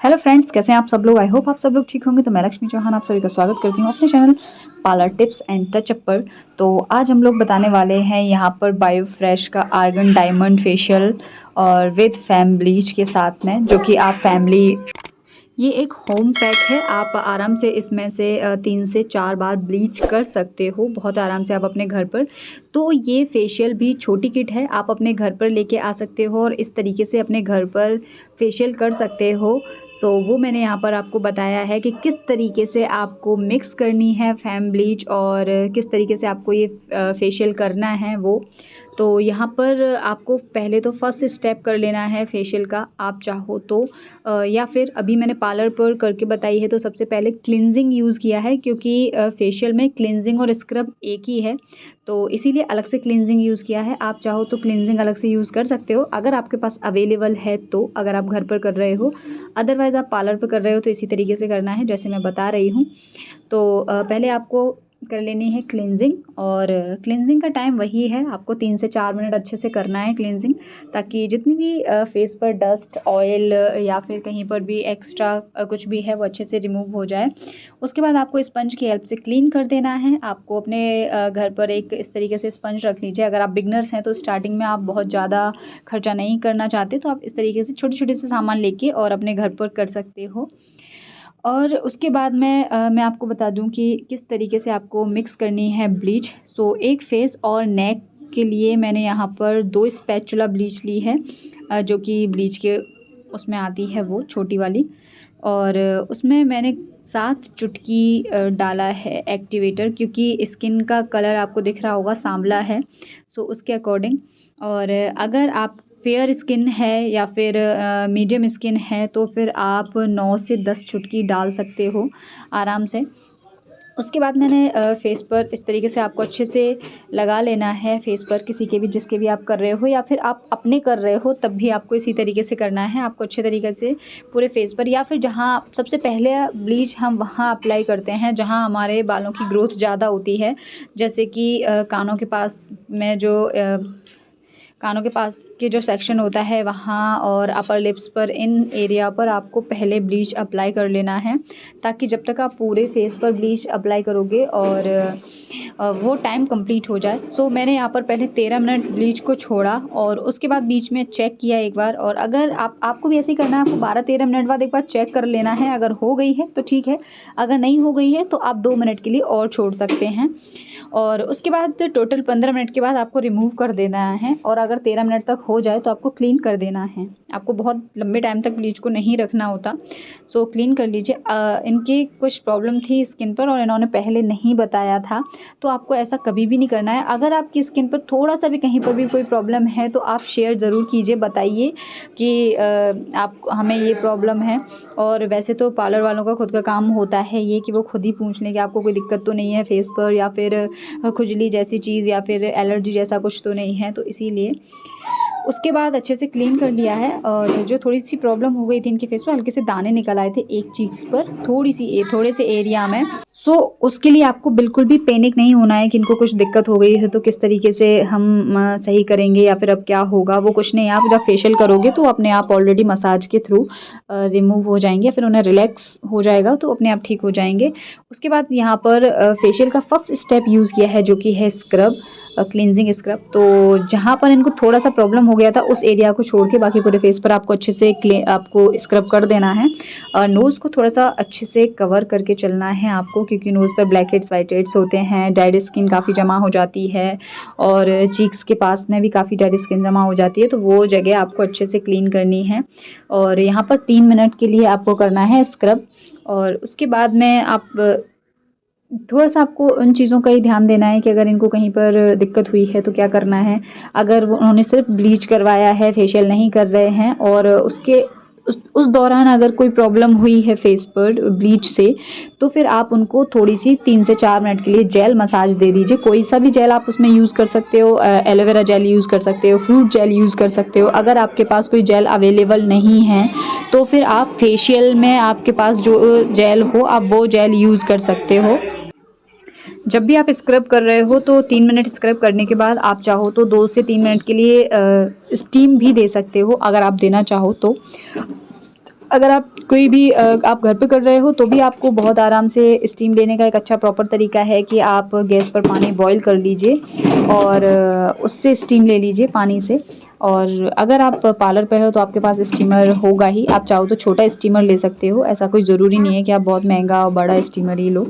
Hello friends, कैसे हैं आप सब लोग। आई होप आप सब लोग ठीक होंगे। तो मैं लक्ष्मी चौहान आप सभी का स्वागत करती हूँ अपने channel parlour tips and touch-up पर। तो आज हम लोग बताने वाले हैं यहाँ पर बायो फ्रेश का आर्गन डायमंड फेशियल और विद फैम ब्लीच के साथ में, जो कि आप फैमिली, ये एक होम पैक है। आप आराम से इसमें से 3 से 4 बार ब्लीच कर सकते हो बहुत आराम से आप अपने घर पर। तो ये फेशियल भी छोटी किट है, आप अपने घर पर लेके आ सकते हो और इस तरीके से अपने घर पर फेशियल कर सकते हो। सो वो मैंने यहाँ पर आपको बताया है कि किस तरीके से आपको मिक्स करनी है फैम ब्लीच और किस तरीके से आपको ये फेशियल करना है वो। तो यहाँ पर आपको पहले तो फर्स्ट स्टेप कर लेना है फेशियल का। आप चाहो तो या फिर अभी मैंने पार्लर पर करके बताई है, तो सबसे पहले क्लिनजिंग यूज़ किया है, क्योंकि फेशियल में क्लिनजिंग और स्क्रब एक ही है, तो इसीलिए अलग से क्लिनजिंग यूज़ किया है। आप चाहो तो क्लिनजिंग अलग से यूज़ कर सकते हो अगर आपके पास अवेलेबल है, तो अगर आप घर पर कर रहे हो। अदरवाइज़ आप पार्लर पर कर रहे हो तो इसी तरीके से करना है जैसे मैं बता रही हूँ। तो पहले आपको कर लेनी है क्लिनजिंग, और क्लिनजिंग का टाइम वही है, आपको 3 से 4 मिनट अच्छे से करना है क्लिनजिंग, ताकि जितनी भी फेस पर डस्ट, ऑयल या फिर कहीं पर भी एक्स्ट्रा कुछ भी है वो अच्छे से रिमूव हो जाए। उसके बाद आपको स्पंज की हेल्प से क्लीन कर देना है। आपको अपने घर पर एक इस तरीके से स्पंज रख लीजिए। अगर आप बिगनर्स हैं तो स्टार्टिंग में आप बहुत ज़्यादा खर्चा नहीं करना चाहते, तो आप इस तरीके से छोटे छोटे से सामान लेके और अपने घर पर कर सकते हो। और उसके बाद मैं आपको बता दूं कि किस तरीके से आपको मिक्स करनी है ब्लीच। सो एक फेस और नेक के लिए मैंने यहाँ पर 2 स्पैचुला ब्लीच ली है, जो कि ब्लीच के उसमें आती है वो छोटी वाली, और उसमें मैंने 7 चुटकी डाला है एक्टिवेटर, क्योंकि स्किन का कलर आपको दिख रहा होगा सांवला है, सो उसके अकॉर्डिंग। और अगर आप फेयर स्किन है या फिर मीडियम स्किन है तो फिर आप 9 से 10 चुटकी डाल सकते हो आराम से। उसके बाद मैंने फेस पर इस तरीके से आपको अच्छे से लगा लेना है फेस पर, किसी के भी जिसके भी आप कर रहे हो या फिर आप अपने कर रहे हो तब भी आपको इसी तरीके से करना है। आपको अच्छे तरीके से पूरे फेस पर, या फिर जहाँ सबसे पहले ब्लीच हम वहाँ अप्लाई करते हैं जहाँ हमारे बालों की ग्रोथ ज़्यादा होती है, जैसे कि कानों के पास में जो कानों के पास के जो सेक्शन होता है वहाँ, और अपर लिप्स पर, इन एरिया पर आपको पहले ब्लीच अप्लाई कर लेना है, ताकि जब तक आप पूरे फेस पर ब्लीच अप्लाई करोगे और वो टाइम कंप्लीट हो जाए। सो मैंने यहाँ पर पहले 13 मिनट ब्लीच को छोड़ा और उसके बाद बीच में चेक किया एक बार। और अगर आपको भी ऐसे ही करना है, आपको 12-13 मिनट बाद एक बार चेक कर लेना है। अगर हो गई है तो ठीक है, अगर नहीं हो गई है तो आप 2 मिनट के लिए और छोड़ सकते हैं। और उसके बाद टोटल 15 मिनट के बाद आपको रिमूव कर देना है, और अगर 13 मिनट तक हो जाए तो आपको क्लीन कर देना है। आपको बहुत लंबे टाइम तक ब्लीच को नहीं रखना होता, सो क्लीन कर लीजिए। इनकी कुछ प्रॉब्लम थी स्किन पर और इन्होंने पहले नहीं बताया था, तो आपको ऐसा कभी भी नहीं करना है। अगर आपकी स्किन पर थोड़ा सा भी कहीं पर भी कोई प्रॉब्लम है तो आप शेयर ज़रूर कीजिए, बताइए कि आप हमें ये प्रॉब्लम है। और वैसे तो पार्लर वालों का खुद का काम होता है ये कि वो खुद ही पूछ लें कि आपको कोई दिक्कत तो नहीं है फेस पर, या फिर खुजली जैसी चीज़ या फिर एलर्जी जैसा कुछ तो नहीं है, तो इसीलिए। उसके बाद अच्छे से क्लीन कर लिया है। और जो थोड़ी सी प्रॉब्लम हो गई थी इनके फेस पे, हल्के से दाने निकल आए थे एक चीक्स पर, थोड़े से एरिया में। सो उसके लिए आपको बिल्कुल भी पैनिक नहीं होना है कि इनको कुछ दिक्कत हो गई है तो किस तरीके से हम सही करेंगे या फिर अब क्या होगा, वो कुछ नहीं। आप जब फेशियल करोगे तो अपने आप ऑलरेडी मसाज के थ्रू रिमूव हो जाएंगे, फिर उन्हें रिलैक्स हो जाएगा तो अपने आप ठीक हो जाएंगे। उसके बाद यहाँ पर फेशियल का फर्स्ट स्टेप यूज़ किया है, जो कि है स्क्रब, क्लिनजिंग स्क्रब। तो जहाँ पर इनको थोड़ा सा प्रॉब्लम हो गया था उस एरिया को छोड़ के बाकी पूरे फेस पर आपको अच्छे से आपको स्क्रब कर देना है। और नोज़ को थोड़ा सा अच्छे से कवर करके चलना है आपको, क्योंकि नोज़ पर ब्लैक हेड्स, वाइट हेड्स होते हैं, डेड स्किन काफ़ी जमा हो जाती है, और चीक्स के पास में भी काफ़ी डेड स्किन जमा हो जाती है, तो वो जगह आपको अच्छे से क्लीन करनी है। और यहाँ पर 3 मिनट के लिए आपको करना है स्क्रब। और उसके बाद में आप थोड़ा सा आपको उन चीज़ों का ही ध्यान देना है कि अगर इनको कहीं पर दिक्कत हुई है तो क्या करना है। अगर वो उन्होंने सिर्फ ब्लीच करवाया है, फेशियल नहीं कर रहे हैं, और उसके उस दौरान अगर कोई प्रॉब्लम हुई है फेस पर ब्लीच से, तो फिर आप उनको थोड़ी सी 3 से 4 मिनट के लिए जेल मसाज दे दीजिए। कोई सा भी जेल आप उसमें यूज़ कर सकते हो, एलोवेरा जेल यूज़ कर सकते हो, फ्रूट जेल यूज़ कर सकते हो। अगर आपके पास कोई जेल अवेलेबल नहीं है तो फिर आप फेशियल में आपके पास जो जेल हो आप वो जेल यूज़ कर सकते हो। जब भी आप स्क्रब कर रहे हो तो 3 मिनट स्क्रब करने के बाद आप चाहो तो 2 से 3 मिनट के लिए स्टीम भी दे सकते हो, अगर आप देना चाहो तो। अगर आप कोई भी आप घर पे कर रहे हो तो भी आपको बहुत आराम से स्टीम लेने का एक अच्छा प्रॉपर तरीका है कि आप गैस पर पानी बॉईल कर लीजिए और उससे स्टीम ले लीजिए पानी से। और अगर आप पार्लर पे हो तो आपके पास स्टीमर होगा ही, आप चाहो तो छोटा स्टीमर ले सकते हो, ऐसा कोई ज़रूरी नहीं है कि आप बहुत महंगा और बड़ा स्टीमर ही लो।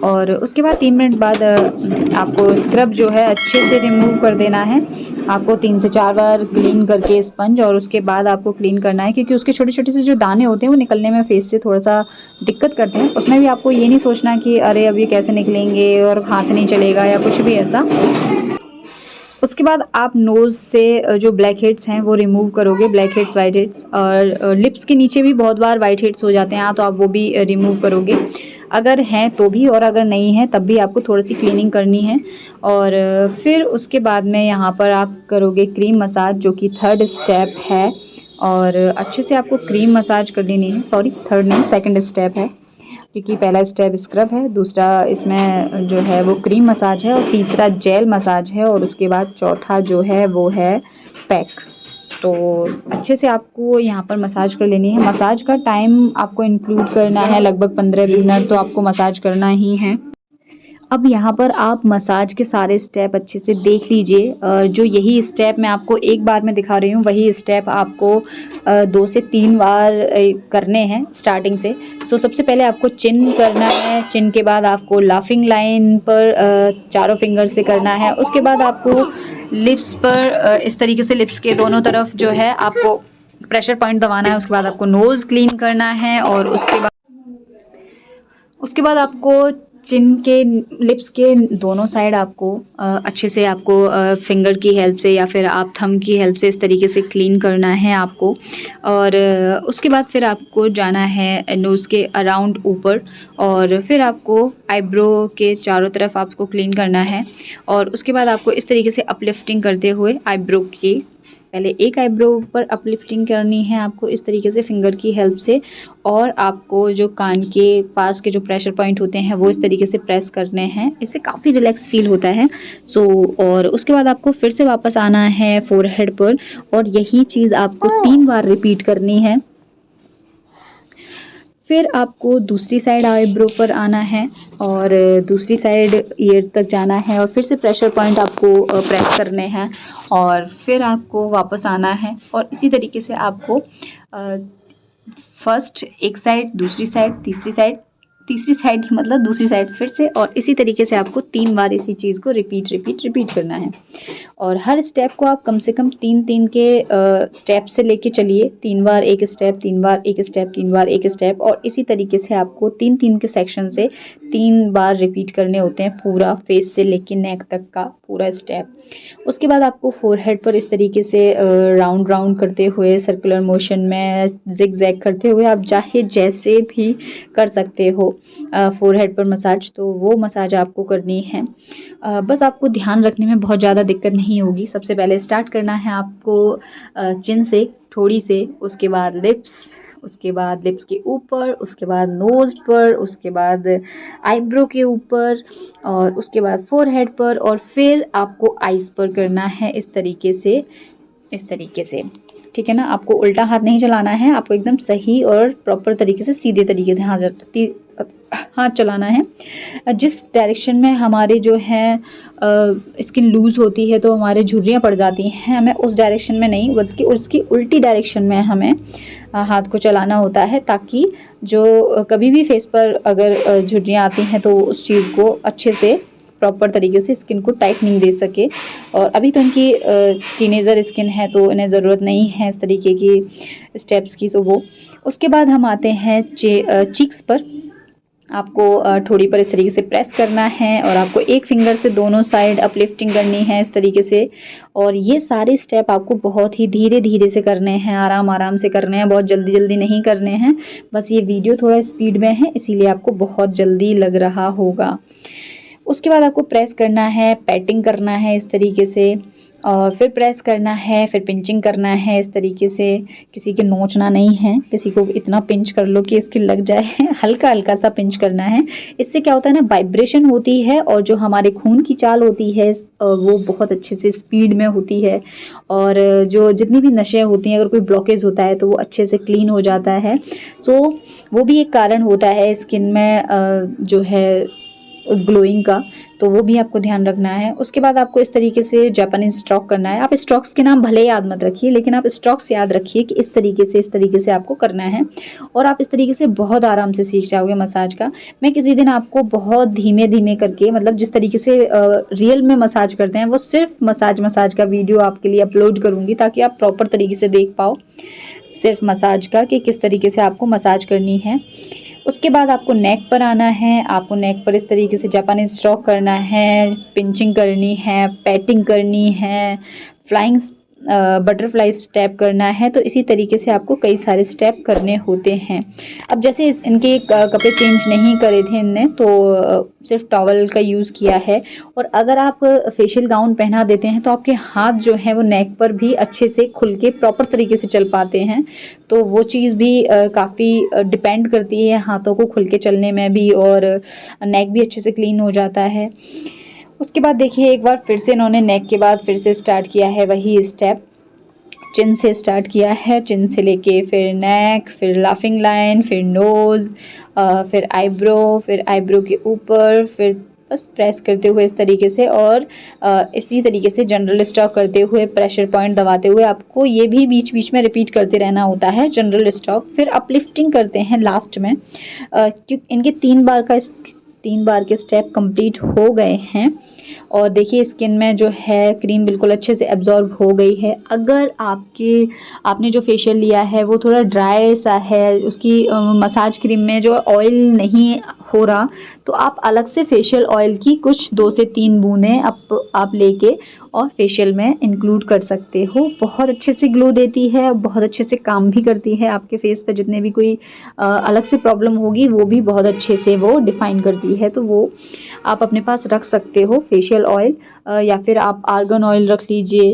और उसके बाद 3 मिनट बाद आपको स्क्रब जो है अच्छे से रिमूव कर देना है। आपको 3 से 4 बार क्लीन करके स्पंज, और उसके बाद आपको क्लीन करना है, क्योंकि उसके छोटे-छोटे से जो दाने होते हैं वो निकलने में फेस से थोड़ा-सा दिक्कत करते हैं। उसमें भी आपको ये नहीं सोचना कि अरे अब ये कैसे निकलेंगे और हाथ नहीं चलेगा या कुछ भी ऐसा। उसके बाद आप नोज़ से जो ब्लैक हेड्स हैं वो रिमूव करोगे, ब्लैक हेड्स, वाइट हेड्स, और लिप्स के नीचे भी बहुत बार वाइट हेड्स हो जाते हैं, तो आप वो भी रिमूव करोगे अगर हैं तो भी, और अगर नहीं है तब भी आपको थोड़ी-सी क्लीनिंग करनी है। और फिर उसके बाद में यहाँ पर आप करोगे क्रीम मसाज, जो कि 3rd स्टेप है। और अच्छे से आपको क्रीम मसाज कर लेनी है, सॉरी 3rd नहीं 2nd स्टेप है, क्योंकि पहला स्टेप स्क्रब है, दूसरा इसमें जो है वो क्रीम मसाज है, और तीसरा जेल मसाज है, और उसके बाद चौथा जो है वो है पैक। तो अच्छे से आपको यहाँ पर मसाज कर लेनी है। मसाज का टाइम आपको इंक्लूड करना है, लगभग 15-20 मिनट तो आपको मसाज करना ही है। अब यहाँ पर आप मसाज के सारे स्टेप अच्छे से देख लीजिए। जो यही स्टेप मैं आपको एक बार में दिखा रही हूँ, वही स्टेप आपको 2 से 3 बार करने हैं स्टार्टिंग से। सो सबसे पहले आपको चिन करना है, चिन के बाद आपको लाफिंग लाइन पर चारों फिंगर से करना है। उसके बाद आपको लिप्स पर इस तरीके से लिप्स के दोनों तरफ जो है आपको प्रेशर पॉइंट दबाना है। उसके बाद आपको नोज़ क्लीन करना है, और उसके बाद आपको चिन के, लिप्स के दोनों साइड आपको अच्छे से आपको फिंगर की हेल्प से या फिर आप थंब की हेल्प से इस तरीके से क्लीन करना है आपको। और उसके बाद फिर आपको जाना है नोज़ के अराउंड ऊपर, और फिर आपको आईब्रो के चारों तरफ आपको क्लीन करना है। और उसके बाद आपको इस तरीके से अपलिफ्टिंग करते हुए आईब्रो की, पहले एक आईब्रो पर अपलिफ्टिंग करनी है आपको इस तरीके से फिंगर की हेल्प से, और आपको जो कान के पास के जो प्रेशर पॉइंट होते हैं वो इस तरीके से प्रेस करने हैं। इससे काफ़ी रिलैक्स फील होता है। और उसके बाद आपको फिर से वापस आना है फोरहेड पर, और यही चीज़ आपको 3 बार रिपीट करनी है। फिर आपको दूसरी साइड आईब्रो पर आना है, और दूसरी साइड ईयर तक जाना है, और फिर से प्रेशर पॉइंट आपको प्रेस करने हैं, और फिर आपको वापस आना है। और इसी तरीके से आपको फर्स्ट एक साइड, दूसरी साइड, तीसरी साइड मतलब दूसरी साइड फिर से, और इसी तरीके से आपको 3 बार इसी चीज़ को रिपीट करना है। और हर स्टेप को आप कम से कम 3-3 के स्टेप से लेके चलिए, 3 बार एक स्टेप, 3 बार एक स्टेप, 3 बार एक स्टेप, और इसी तरीके से आपको 3-3 के सेक्शन से 3 बार रिपीट करने होते हैं, पूरा फेस से लेके नेक तक का पूरा स्टेप। उसके बाद आपको फोरहेड पर इस तरीके से राउंड राउंड करते हुए, सर्कुलर मोशन में जिग जैग करते हुए, आप चाहे जैसे भी कर सकते हो फोरहेड पर मसाज, तो वो मसाज आपको करनी है। बस आपको ध्यान रखने में बहुत ज़्यादा दिक्कत नहीं होगी। सबसे पहले स्टार्ट करना है आपको चिन से, थोड़ी से, उसके बाद लिप्स, उसके बाद लिप्स के ऊपर, उसके बाद नोज़ पर, उसके बाद आईब्रो के ऊपर, और उसके बाद फोरहेड पर, और फिर आपको आईज पर करना है इस तरीके से। ठीक है ना, आपको उल्टा हाथ नहीं चलाना है, आपको एकदम सही और प्रॉपर तरीके से, सीधे तरीके से हाथ चलाना है। जिस डायरेक्शन में हमारे जो है स्किन लूज़ होती है तो हमारे झुर्रियाँ पड़ जाती हैं, हमें उस डायरेक्शन में नहीं, बल्कि उसकी उल्टी डायरेक्शन में हमें हाथ को चलाना होता है, ताकि जो कभी भी फेस पर अगर झुर्रियाँ आती हैं तो उस चीज़ को अच्छे से प्रॉपर तरीके से स्किन को टाइटनिंग दे सके। और अभी तो इनकी टीनेजर स्किन है तो इन्हें ज़रूरत नहीं है इस तरीके की स्टेप्स की, तो वो। उसके बाद हम आते हैं चीक्स पर। आपको ठोड़ी पर इस तरीके से प्रेस करना है, और आपको एक फिंगर से दोनों साइड अपलिफ्टिंग करनी है इस तरीके से। और ये सारे स्टेप आपको बहुत ही धीरे धीरे से करने हैं, आराम आराम से करने हैं, बहुत जल्दी जल्दी नहीं करने हैं। बस ये वीडियो थोड़ा स्पीड में है इसीलिए आपको बहुत जल्दी लग रहा होगा। उसके बाद आपको प्रेस करना है, पैटिंग करना है इस तरीके से, और फिर प्रेस करना है, फिर पिंचिंग करना है इस तरीके से। किसी के नोचना नहीं है, किसी को इतना पिंच कर लो कि स्किन लग जाए हल्का हल्का सा पिंच करना है। इससे क्या होता है ना, वाइब्रेशन होती है और जो हमारे खून की चाल होती है वो बहुत अच्छे से स्पीड में होती है। और जो जितनी भी नसें होती हैं, अगर कोई ब्लॉकेज होता है तो वो अच्छे से क्लीन हो जाता है। सो वो भी एक कारण होता है स्किन में जो है ग्लोइंग का, तो वो भी आपको ध्यान रखना है। उसके बाद आपको इस तरीके से जापानीज स्ट्रोक करना है। आप स्ट्रोक्स के नाम भले याद मत रखिए, लेकिन आप स्ट्रोक्स याद रखिए कि इस तरीके से आपको करना है। और आप इस तरीके से बहुत आराम से सीख जाओगे मसाज का। मैं किसी दिन आपको बहुत धीमे धीमे करके, मतलब जिस तरीके से रियल में मसाज करते हैं, वो सिर्फ मसाज का वीडियो आपके लिए अपलोड करूँगी, ताकि आप प्रॉपर तरीके से देख पाओ सिर्फ मसाज का कि किस तरीके से आपको मसाज करनी है। उसके बाद आपको नेक पर आना है। आपको नेक पर इस तरीके से जापानीज स्ट्रोक करना है, पिंचिंग करनी है, पैटिंग करनी है, फ्लाइंग बटरफ्लाई स्टेप करना है। तो इसी तरीके से आपको कई सारे स्टेप करने होते हैं। अब जैसे इनके कपड़े चेंज नहीं करे थे इनने, तो सिर्फ टॉवल का यूज़ किया है। और अगर आप फेशियल गाउन पहना देते हैं तो आपके हाथ जो है वो नेक पर भी अच्छे से खुल के प्रॉपर तरीके से चल पाते हैं। तो वो चीज़ भी काफ़ी डिपेंड करती है हाथों को खुल के चलने में भी, और नेक भी अच्छे से क्लीन हो जाता है। उसके बाद देखिए, एक बार फिर से इन्होंने नेक के बाद फिर से स्टार्ट किया है वही स्टेप। चिन से स्टार्ट किया है, चिन से लेके फिर नेक, फिर लाफिंग लाइन, फिर नोज़, फिर आईब्रो, फिर आईब्रो के ऊपर, फिर बस प्रेस करते हुए इस तरीके से। और इसी तरीके से जनरल स्ट्रोक करते हुए, प्रेशर पॉइंट दबाते हुए आपको ये भी बीच बीच में रिपीट करते रहना होता है, जनरल स्ट्रोक। फिर अपलिफ्टिंग करते हैं लास्ट में, क्योंकि इनके 3 बार के स्टेप कंप्लीट हो गए हैं। और देखिए, स्किन में जो है क्रीम बिल्कुल अच्छे से एब्जॉर्ब हो गई है। अगर आपने जो फेशियल लिया है वो थोड़ा ड्राई सा है, उसकी मसाज क्रीम में जो ऑयल नहीं हो रहा, तो आप अलग से फेशियल ऑयल की कुछ 2 से 3 बूंदें आप लेके और फेशियल में इंक्लूड कर सकते हो। बहुत अच्छे से ग्लो देती है, बहुत अच्छे से काम भी करती है। आपके फेस पे जितने भी कोई अलग से प्रॉब्लम होगी वो भी बहुत अच्छे से वो डिफाइन करती है। तो वो आप अपने पास रख सकते हो फेशियल ऑयल, या फिर आप आर्गन ऑयल रख लीजिए,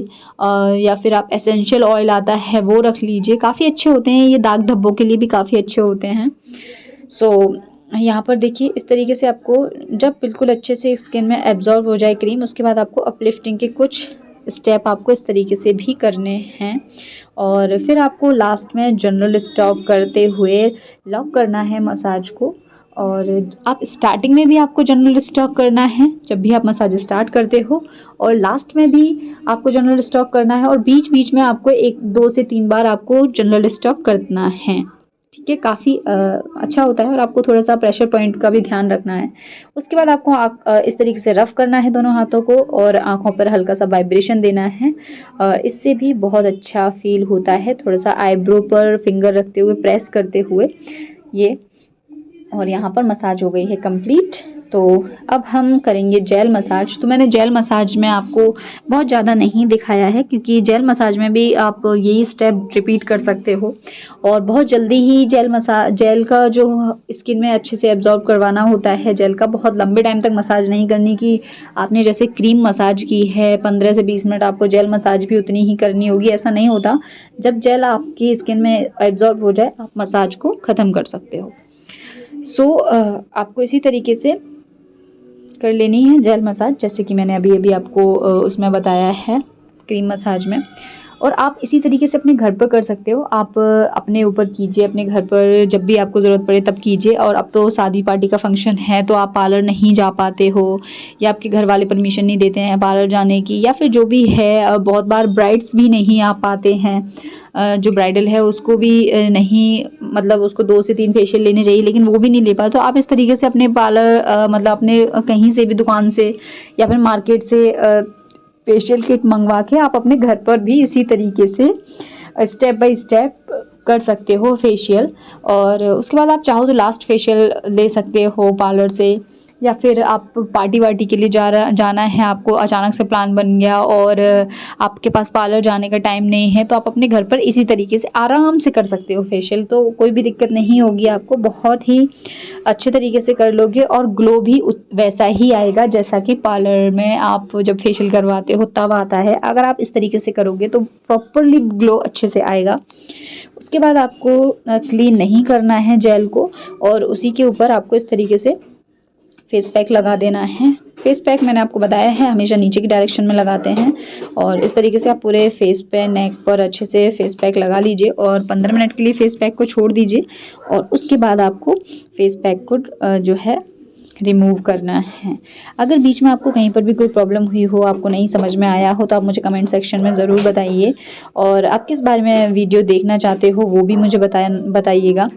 या फिर आप एसेंशियल ऑयल आता है वो रख लीजिए। काफ़ी अच्छे होते हैं ये, दाग धब्बों के लिए भी काफ़ी अच्छे होते हैं। सो यहाँ पर देखिए, इस तरीके से आपको जब बिल्कुल अच्छे से स्किन में एब्जॉर्ब हो जाए क्रीम, उसके बाद आपको अपलिफ्टिंग के कुछ स्टेप आपको इस तरीके से भी करने हैं। और फिर आपको लास्ट में जनरल स्टॉक करते हुए लॉक करना है मसाज को। और आप स्टार्टिंग में भी आपको जनरल स्टॉक करना है जब भी आप मसाज स्टार्ट करते हो, और लास्ट में भी आपको जनरल स्टॉक करना है, और बीच बीच में आपको 2 से 3 बार आपको जनरल स्टॉक करना है। ठीक है, काफ़ी अच्छा होता है। और आपको थोड़ा सा प्रेशर पॉइंट का भी ध्यान रखना है। उसके बाद आपको इस तरीके से रफ़ करना है दोनों हाथों को, और आँखों पर हल्का सा वाइब्रेशन देना है। इससे भी बहुत अच्छा फील होता है। थोड़ा सा आईब्रो पर फिंगर रखते हुए, प्रेस करते हुए ये, और यहाँ पर मसाज हो गई है कंप्लीट। तो अब हम करेंगे जेल मसाज। तो मैंने जेल मसाज में आपको बहुत ज़्यादा नहीं दिखाया है, क्योंकि जेल मसाज में भी आप यही स्टेप रिपीट कर सकते हो, और बहुत जल्दी ही जेल का जो स्किन में अच्छे से एब्जॉर्ब करवाना होता है। जेल का बहुत लंबे टाइम तक मसाज नहीं करनी, कि आपने जैसे क्रीम मसाज की है 15 से 20 मिनट, आपको जेल मसाज भी उतनी ही करनी होगी, ऐसा नहीं होता। जब जेल आपकी स्किन में एब्जॉर्ब हो जाए, आप मसाज को ख़त्म कर सकते हो। आपको इसी तरीके से कर लेनी है जेल मसाज, जैसे कि मैंने अभी आपको उसमें बताया है क्रीम मसाज में। और आप इसी तरीके से अपने घर पर कर सकते हो। आप अपने ऊपर कीजिए, अपने घर पर जब भी आपको ज़रूरत पड़े तब कीजिए। और अब तो शादी पार्टी का फंक्शन है, तो आप पार्लर नहीं जा पाते हो, या आपके घर वाले परमिशन नहीं देते हैं पार्लर जाने की, या फिर जो भी है, बहुत बार ब्राइड्स भी नहीं आ पाते हैं, जो ब्राइडल है उसको भी नहीं, मतलब उसको 2 से 3 फेशियल लेने चाहिए, लेकिन वो भी नहीं ले पाए। तो आप इस तरीके से अपने पार्लर मतलब अपने कहीं से भी दुकान से या फिर मार्केट से फेशियल किट मंगवा के आप अपने घर पर भी इसी तरीके से स्टेप बाय स्टेप कर सकते हो फेशियल। और उसके बाद आप चाहो तो लास्ट फेशियल ले सकते हो पार्लर से, या फिर आप पार्टी वार्टी के लिए जाना है, आपको अचानक से प्लान बन गया और आपके पास पार्लर जाने का टाइम नहीं है, तो आप अपने घर पर इसी तरीके से आराम से कर सकते हो फेशियल। तो कोई भी दिक्कत नहीं होगी आपको, बहुत ही अच्छे तरीके से कर लोगे और ग्लो भी वैसा ही आएगा जैसा कि पार्लर में आप जब फेशियल करवाते हो तब आता है। अगर आप इस तरीके से करोगे तो प्रॉपरली ग्लो अच्छे से आएगा। उसके बाद आपको क्लीन नहीं करना है जेल को, और उसी के ऊपर आपको इस तरीके से फेस पैक लगा देना है। फेस पैक मैंने आपको बताया है हमेशा नीचे की डायरेक्शन में लगाते हैं, और इस तरीके से आप पूरे फेस पे, नेक पर अच्छे से फेस पैक लगा लीजिए और 15 मिनट के लिए फेस पैक को छोड़ दीजिए। और उसके बाद आपको फेस पैक को जो है रिमूव करना है। अगर बीच में आपको कहीं पर भी कोई प्रॉब्लम हुई हो, आपको नहीं समझ में आया हो, तो आप मुझे कमेंट सेक्शन में ज़रूर बताइए, और आप किस बारे में वीडियो देखना चाहते हो वो भी मुझे बताइएगा।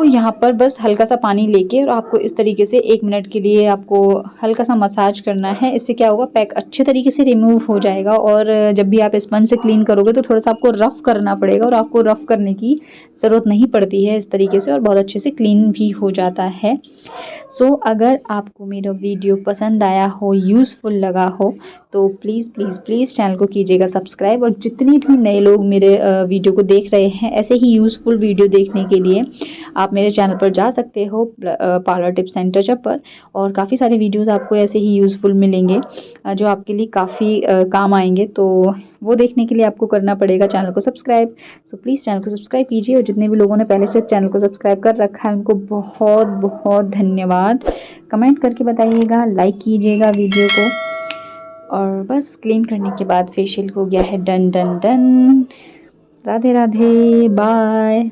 यहाँ पर बस हल्का सा पानी लेके और आपको इस तरीके से 1 मिनट के लिए आपको हल्का सा मसाज करना है। इससे क्या होगा, पैक अच्छे तरीके से रिमूव हो जाएगा। और जब भी आप स्पंज से क्लीन करोगे तो थोड़ा सा आपको रफ़ करना पड़ेगा, और आपको रफ़ करने की ज़रूरत नहीं पड़ती है इस तरीके से, और बहुत अच्छे से क्लीन भी हो जाता है। अगर आपको मेरा वीडियो पसंद आया हो, यूज़फुल लगा हो, तो प्लीज़ प्लीज़ प्लीज़ चैनल को कीजिएगा सब्सक्राइब। और जितने भी नए लोग मेरे वीडियो को देख रहे हैं ऐसे ही यूज़फुल वीडियो देखने के लिए, आप मेरे चैनल पर जा सकते हो, पार्लर टिप्स एंड टचअप पर, और काफ़ी सारे वीडियोस आपको ऐसे ही यूज़फुल मिलेंगे जो आपके लिए काफ़ी काम आएंगे। तो वो देखने के लिए आपको करना पड़ेगा चैनल को सब्सक्राइब। प्लीज़ चैनल को सब्सक्राइब कीजिए, और जितने भी लोगों ने पहले से चैनल को सब्सक्राइब कर रखा है उनको बहुत बहुत धन्यवाद। कमेंट करके बताइएगा, लाइक कीजिएगा वीडियो को। और बस क्लीन करने के बाद फेशियल हो गया है done done done. Radhe Radhe, bye.